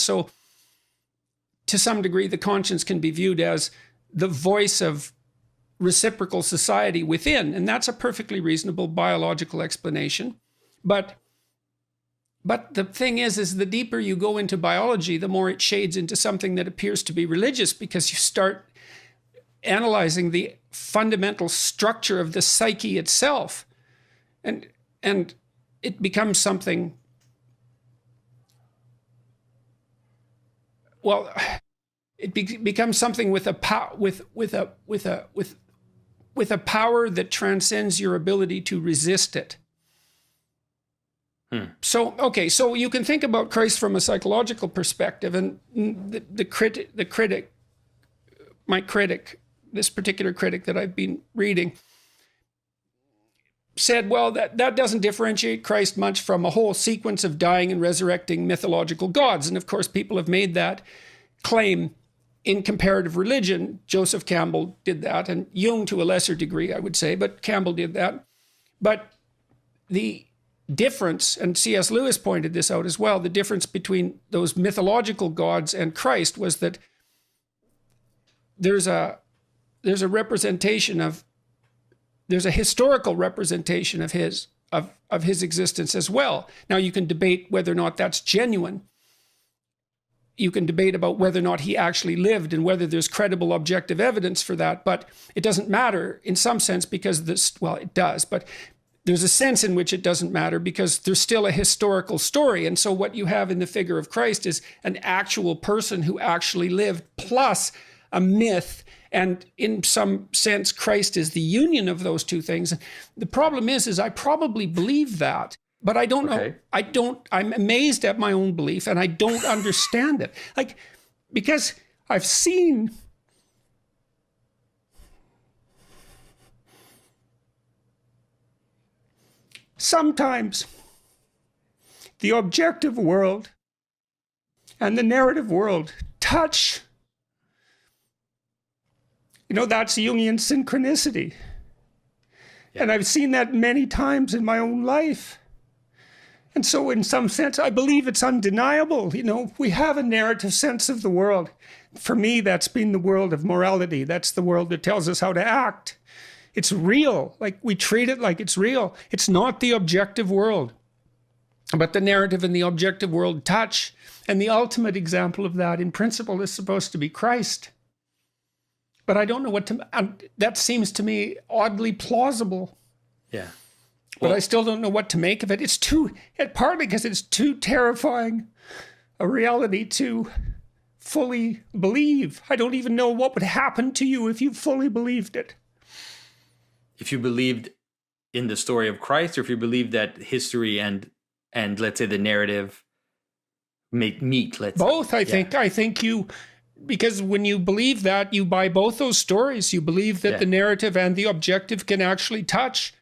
So to some degree, the conscience can be viewed as the voice of reciprocal society within, and that's a perfectly reasonable biological explanation. But the thing is the deeper you go into biology, the more it shades into something that appears to be religious, because you start analyzing the fundamental structure of the psyche itself, and it becomes something. Well, it becomes something with a power that transcends your ability to resist it. So, okay, so you can think about Christ from a psychological perspective, and the critic, my critic, this particular critic that I've been reading, said, well, that doesn't differentiate Christ much from a whole sequence of dying and resurrecting mythological gods. And of course, people have made that claim in comparative religion. Joseph Campbell did that, and Jung to a lesser degree, I would say, but Campbell did that. But the difference, and C.S. Lewis pointed this out as well, the difference between those mythological gods and Christ was that there's a representation of, there's a historical representation of his existence as well. Now, you can debate whether or not that's genuine. You can debate about whether or not he actually lived and whether there's credible objective evidence for that, but it doesn't matter in some sense, because this, well, it does, but there's a sense in which it doesn't matter because there's still a historical story. And so what you have in the figure of Christ is an actual person who actually lived, plus a myth. And in some sense, Christ is the union of those two things. The problem is I probably believe that, but I don't know. I'm amazed at my own belief, and I don't understand it. Like, because I've seen sometimes the objective world and the narrative world touch. You know, that's Jungian synchronicity. Yeah. And I've seen that many times in my own life. And so in some sense, I believe it's undeniable. You know, we have a narrative sense of the world. For me, that's been the world of morality. That's the world that tells us how to act. It's real. Like, we treat it like it's real. It's not the objective world. But the narrative and the objective world touch. And the ultimate example of that, in principle, is supposed to be Christ. But I don't know what to... that seems to me oddly plausible. Yeah. But I still don't know what to make of it. It's too... partly because it's too terrifying a reality to fully believe. I don't even know what would happen to you if you fully believed it. If you believed in the story of Christ, or if you believed that history and let's say the narrative meet, let's both, say. I think you... Because when you believe that, you buy both those stories. You believe that the narrative and the objective can actually touch.